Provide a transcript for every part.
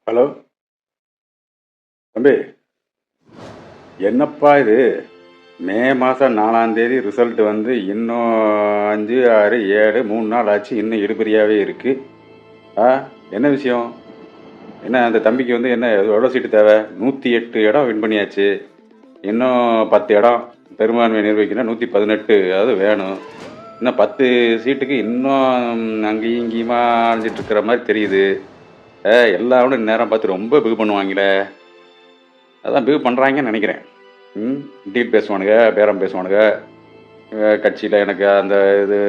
Hello தம்பி, என்னப்பா இது? மே மாதம் 4ஆம் தேதி ரிசல்ட் வந்து இன்னும் 5, 6, 7 3 நாள் ஆச்சு. இன்னும் இழுபறியாகவே இருக்குது. ஆ, என்ன விஷயம்? என்ன அந்த தம்பிக்கு வந்து என்ன எவ்வளோ சீட்டு தேவை? 108 இடம் வின் பண்ணியாச்சு. இன்னும் 10 இடம் பெரும்பான்மை நிரூபிக்கணும். 118 அதாவது வேணும். இன்னும் 10 சீட்டுக்கு இன்னும் அங்கேயும் இங்கேயுமா அலைஞ்சிட்டு இருக்கிற மாதிரி தெரியுது. எல்லாரும் நேரம் பார்த்து ரொம்ப பிகு பண்ணுவாங்களே. அதான் பிகு பண்ணுறாங்கன்னு நினைக்கிறேன். டீல் பேசுவானுங்க, பேரம் பேசுவானுங்க. கட்சியில் எனக்கு அந்த இது,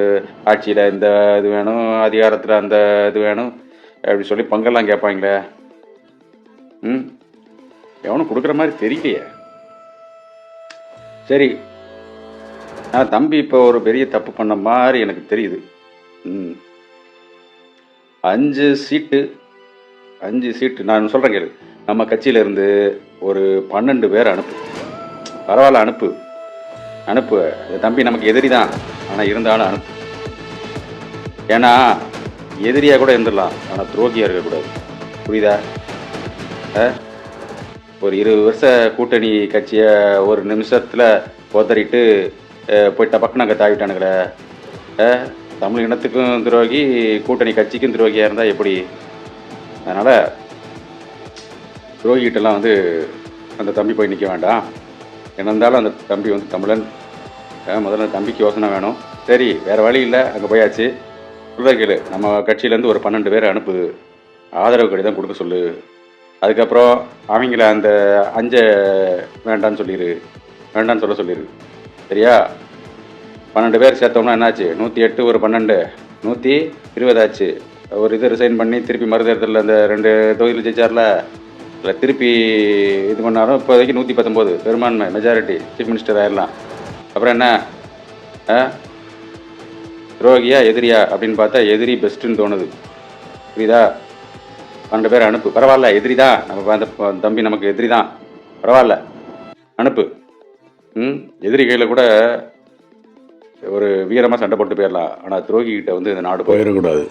ஆட்சியில் இந்த இது வேணும், அதிகாரத்தில் அந்த இது வேணும் அப்படி சொல்லி பங்கெல்லாம் கேட்பாங்களே. எவனும் கொடுக்குற மாதிரி தெரியலையே. சரி, நான் தம்பி இப்போ ஒரு பெரிய தப்பு பண்ண மாதிரி எனக்கு தெரியுது. 5 சீட்டு நான் சொல்கிறேன் கேளு. நம்ம கட்சியிலேருந்து ஒரு 12 பேர் அனுப்பு. பரவாயில்ல, அனுப்பு. தம்பி நமக்கு எதிரி தான், ஆனால் இருந்தாலும் அனுப்பு. ஏன்னா எதிரியாக கூட இருந்துடலாம், ஆனால் துரோகியாக இருக்கக்கூடாது. புரியுதா? ஒரு 20 வருஷ கூட்டணி கட்சியை ஒரு நிமிஷத்தில் உதறிட்டு போய் டபக்குன்னு அங்கே தாவிட்டானுங்களே. தமிழ் இனத்துக்கும் துரோகி, கூட்டணி கட்சிக்கும் துரோகியாக இருந்தால் எப்படி? அதனால் துரோகிகிட்டலாம் வந்து அந்த தம்பி போய் நிற்க வேண்டாம். என்ன இருந்தாலும் அந்த தம்பி வந்து தமிழன். முதல்ல தம்பிக்கு யோசனை வேணும். சரி, வேறு வழி இல்லை, அங்கே போயாச்சு. சொல்கிறேன் கேளு. நம்ம கட்சியிலேருந்து ஒரு 12 பேர் அனுப்பு. ஆதரவு கடிதம் கொடுக்க சொல்லு. அதுக்கப்புறம் அவங்கள அந்த 5 வேண்டான்னு சொல்ல சொல்லிடு. சரியா? 12 பேர் சேர்த்தோம்னா என்னாச்சு? 108 ஒரு 12 120 ஆச்சு. ஒரு இது ரிசைன் பண்ணி திருப்பி மறுதேர்தலில் அந்த 2 தொகுதியில் ஜெயிச்சார்ல, இல்லை திருப்பி இது பண்ணாலும் இப்போதைக்கு 119 பெரும்பான்மை மெஜாரிட்டி, சீஃப் மினிஸ்டர் ஆயிடலாம். அப்புறம் என்ன? துரோகியா எதிரியா அப்படின்னு பார்த்தா எதிரி பெஸ்ட்டுன்னு தோணுது. புரியுதா? 12 பேர் அனுப்பு. பரவாயில்ல, எதிரி தான் நம்ம அந்த தம்பி, நமக்கு எதிரி தான். பரவாயில்ல, அனுப்பு. எதிரி கையில் கூட ஒரு வீரமாக சண்டை போட்டு போயிடலாம், ஆனால் துரோகிகிட்ட வந்து இந்த நாடு போயிடக்கூடாது.